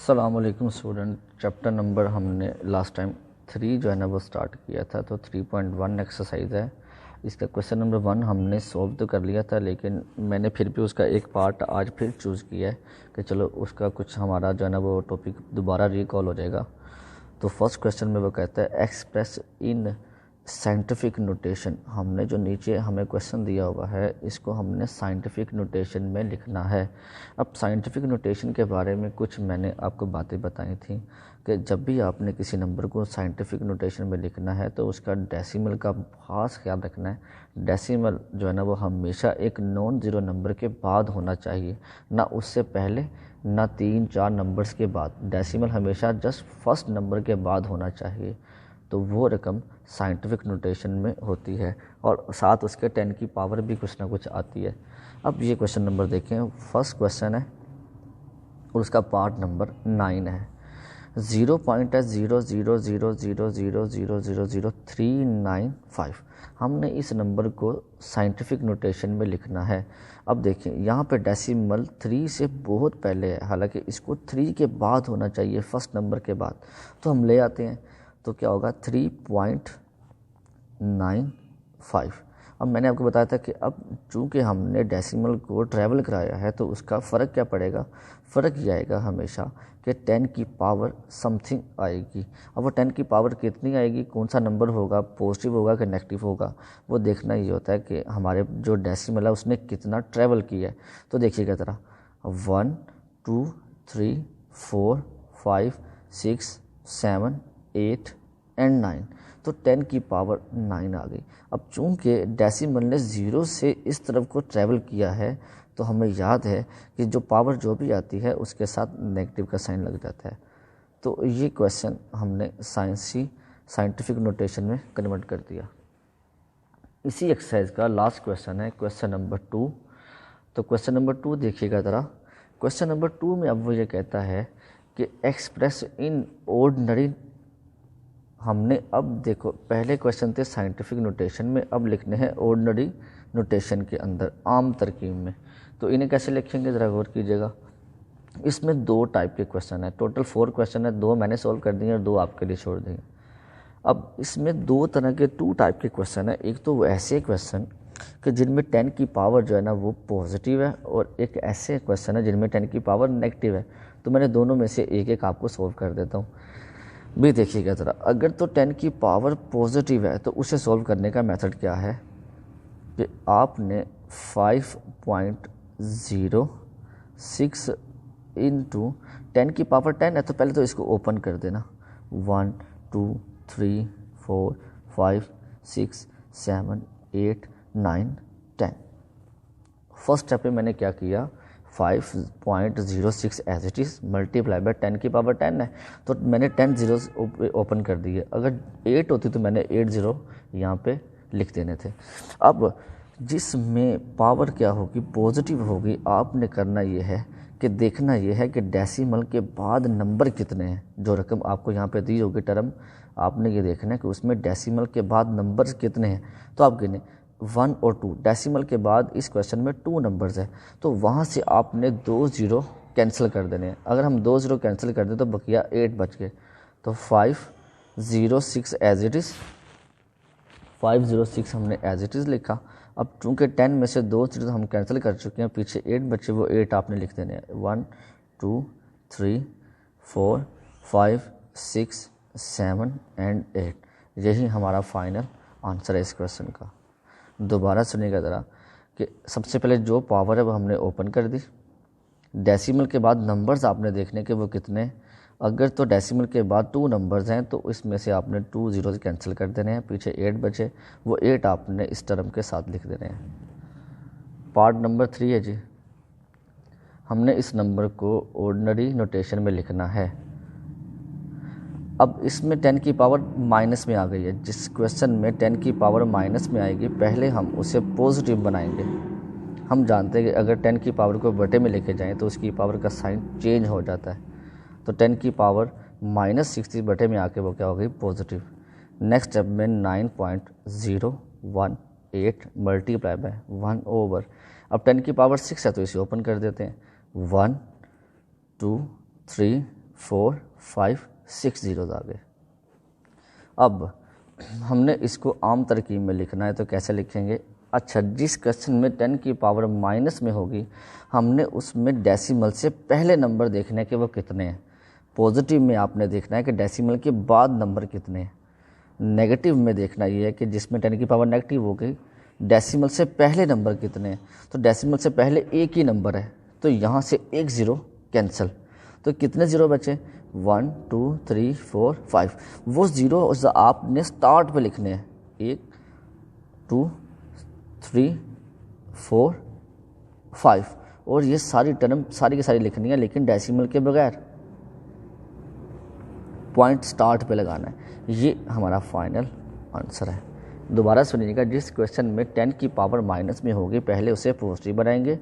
अस्सलामुअलैकुम student. Chapter number हमने last time 3 जो है ना वो स्टार्ट किया था, तो 3.1 एक्सरसाइज है। इसका क्वेश्चन नंबर 1 हमने सॉल्व तो कर लिया था, लेकिन मैंने फिर भी उसका एक पार्ट आज फिर चूज़ किया है कि चलो उसका कुछ हमारा जो है ना वो टॉपिक दोबारा रिकॉल हो जाएगा। तो फर्स्ट क्वेश्चन में वो कहता है एक्सप्रेस इन साइंटिफिक नोटेशन। हमने जो नीचे हमें क्वेश्चन दिया हुआ है इसको हमने साइंटिफिक नोटेशन में लिखना है। अब साइंटिफिक नोटेशन के बारे में कुछ मैंने आपको बातें बताई थी कि जब भी आपने किसी नंबर को साइंटिफिक नोटेशन में लिखना है तो उसका डेसिमल का खास ख्याल रखना है। डेसिमल जो है ना वो हमेशा एक नॉन ज़ीरो नंबर के बाद होना चाहिए, ना उससे पहले ना 3-4 नंबर्स के बाद। डेसिमल हमेशा जस्ट फर्स्ट नंबर के बाद होना चाहिए, तो वो रकम साइंटिफिक नोटेशन में होती है और साथ उसके 10 की पावर भी कुछ ना कुछ आती है। अब ये क्वेश्चन नंबर देखें, फर्स्ट क्वेश्चन है और उसका पार्ट नंबर 9 है। 0.0000000395 हमने इस नंबर को साइंटिफिक नोटेशन में लिखना है। अब देखिए यहाँ पे डेसिमल 3 से बहुत पहले है, हालांकि इसको 3 के बाद होना चाहिए, फर्स्ट नंबर के बाद। तो हम ले आते हैं तो क्या होगा 3.95। अब मैंने आपको बताया था कि अब चूँकि हमने डेसिमल को ट्रैवल कराया है तो उसका फ़र्क क्या पड़ेगा, फ़र्क ये आएगा हमेशा कि 10 की पावर समथिंग आएगी। अब वो 10 की पावर कितनी आएगी, कौन सा नंबर होगा, पॉजिटिव होगा कि नेगेटिव होगा, वो देखना ये होता है कि हमारे जो डेसिमल है उसने कितना ट्रैवल किया है। तो देखिएगा ज़रा 1 2 3 4 5 6 7 8 एंड 9, तो 10 की पावर 9 आ गई। अब चूंकि डेसिमल ने 0 से इस तरफ को ट्रैवल किया है तो हमें याद है कि जो पावर जो भी आती है उसके साथ नेगेटिव का साइन लग जाता है। तो ये क्वेश्चन हमने साइंटिफिक नोटेशन में कन्वर्ट कर दिया। इसी एक्सरसाइज का लास्ट क्वेश्चन है क्वेश्चन नंबर 2। तो क्वेश्चन नंबर 2 देखिएगा ज़रा। क्वेश्चन नंबर 2 में अब वो ये कहता है कि एक्सप्रेस इन ऑर्डिनरी। हमने अब देखो पहले क्वेश्चन थे साइंटिफिक नोटेशन में, अब लिखने हैं ऑर्डिनरी नोटेशन के अंदर, आम तरकीब में। तो इन्हें कैसे लिखेंगे ज़रा गौर कीजिएगा। इसमें 2 टाइप के क्वेश्चन है, टोटल 4 क्वेश्चन है, 2 मैंने सॉल्व कर दिए और 2 आपके लिए छोड़ दिए। अब इसमें 2 तरह के 2 टाइप के क्वेश्चन है। एक तो वो ऐसे क्वेश्चन कि जिनमें 10 की पावर जो है ना वो पॉजिटिव है, और एक ऐसे क्वेश्चन है जिनमें 10 की पावर नेगेटिव है। तो मैंने दोनों में से एक एक आपको सॉल्व कर देता हूँ। भी देखिएगा ज़रा, अगर तो 10 की पावर पॉजिटिव है तो उसे सॉल्व करने का मेथड क्या है कि आपने 5.06 इंटू 10 की पावर 10 है तो पहले तो इसको ओपन कर देना। 1 2 3 4 5 6 7 8 9 10। फर्स्ट स्टेप पे मैंने क्या किया, 5.06 as it is multiply by 10 की पावर 10 है तो मैंने 10 जीरोस ओपन कर दिए। अगर 8 होती तो मैंने 8 जीरो यहाँ पे लिख देने थे। अब जिसमें पावर क्या होगी, पॉजिटिव होगी, आपने करना ये है कि देखना ये है कि डेसिमल के बाद नंबर कितने हैं। जो रकम आपको यहाँ पे दी होगी टर्म, आपने ये देखना है कि उसमें डेसिमल के बाद नंबर्स कितने हैं। तो आप गिने 1 और 2, डेसिमल के बाद इस क्वेश्चन में 2 नंबर्स हैं, तो वहाँ से आपने 2 जीरो कैंसिल कर देने हैं। अगर हम 2 जीरो कैंसिल कर दें तो बकिया 8 बच गए। तो 506 एज इट इज़, 506 हमने एज इट इज़ लिखा। अब चूँकि 10 में से 2 जीरो हम कैंसिल कर चुके हैं, पीछे 8 बचे, वो 8 आपने लिख देने हैं। 1 2 3 4 5 6 7 एंड 8, यही हमारा फाइनल आंसर है इस क्वेश्चन का। दोबारा सुनिएगा ज़रा कि सबसे पहले जो पावर है वो हमने ओपन कर दी। डेसिमल के बाद नंबर्स आपने देखने के वो कितने, अगर तो डेसिमल के बाद 2 नंबर्स हैं तो इसमें से आपने 2 जीरोज़ कैंसिल कर देने हैं, पीछे 8 बचे, वो 8 आपने इस टर्म के साथ लिख देने हैं। पार्ट नंबर 3 है जी, हमने इस नंबर को ऑर्डिनरी नोटेशन में लिखना है। अब इसमें 10 की पावर माइनस में आ गई है। जिस क्वेश्चन में 10 की पावर माइनस में आएगी पहले हम उसे पॉजिटिव बनाएंगे। हम जानते हैं कि अगर 10 की पावर को बटे में लेके जाएं तो उसकी पावर का साइन चेंज हो जाता है। तो 10 की पावर -60 बटे में आके वो क्या हो गई, पॉजिटिव। नेक्स्ट स्टेप में 9.018 मल्टीप्लाई बाय 1 ओवर, अब 10 की पावर 6 है तो इसे ओपन कर देते हैं। 1 2 3 4 5 6 ज़ीरोज़ आ गए। अब हमने इसको आम तरकीब में लिखना है, तो कैसे लिखेंगे? अच्छा, जिस क्वेश्चन में 10 की पावर माइनस में होगी हमने उसमें डेसिमल से पहले नंबर देखने के वो कितने हैं। पॉजिटिव में आपने देखना है कि डेसिमल के बाद नंबर कितने हैं। नेगेटिव में देखना ये है कि जिसमें 10 की पावर नेगेटिव हो गई डेसिमल से पहले नंबर कितने हैं। तो डेसिमल से पहले एक ही नंबर है, तो यहाँ से एक ज़ीरो कैंसिल, तो कितने ज़ीरो बचे? 1 2 3 4 5। वो ज़ीरो आपने स्टार्ट पे लिखने हैं, 1 2 3 4 5, और ये सारी टर्म सारी की सारी लिखनी है, लेकिन डेसिमल के बगैर। पॉइंट स्टार्ट पे लगाना है। ये हमारा फाइनल आंसर है। दोबारा सुनिएगा, जिस क्वेश्चन में 10 की पावर माइनस में होगी पहले उसे पॉजिटिव बनाएंगे,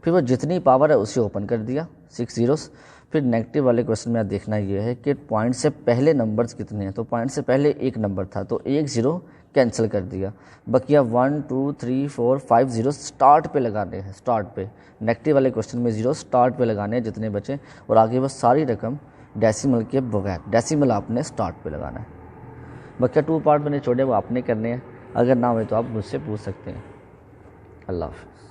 फिर वो जितनी पावर है उसे ओपन कर दिया 6 ज़ीरोज़। फिर नेगेटिव वाले क्वेश्चन में देखना ये है कि पॉइंट से पहले नंबर्स कितने हैं। तो पॉइंट से पहले एक नंबर था, तो एक ज़ीरो कैंसिल कर दिया, बकिया 1 2 3 4 5 ज़ीरो स्टार्ट पे लगाने हैं। स्टार्ट पे नेगेटिव वाले क्वेश्चन में ज़ीरो स्टार्ट पे लगाने हैं जितने बचे, और आगे बस सारी रकम डेसिमल के बगैर, डेसिमल आपने स्टार्ट पे लगाना है। बच्चा 2 पार्ट मैंने छोड़े वो आपने करने हैं, अगर ना हुए तो आप मुझसे पूछ सकते हैं। अल्लाह हाफ़िज़।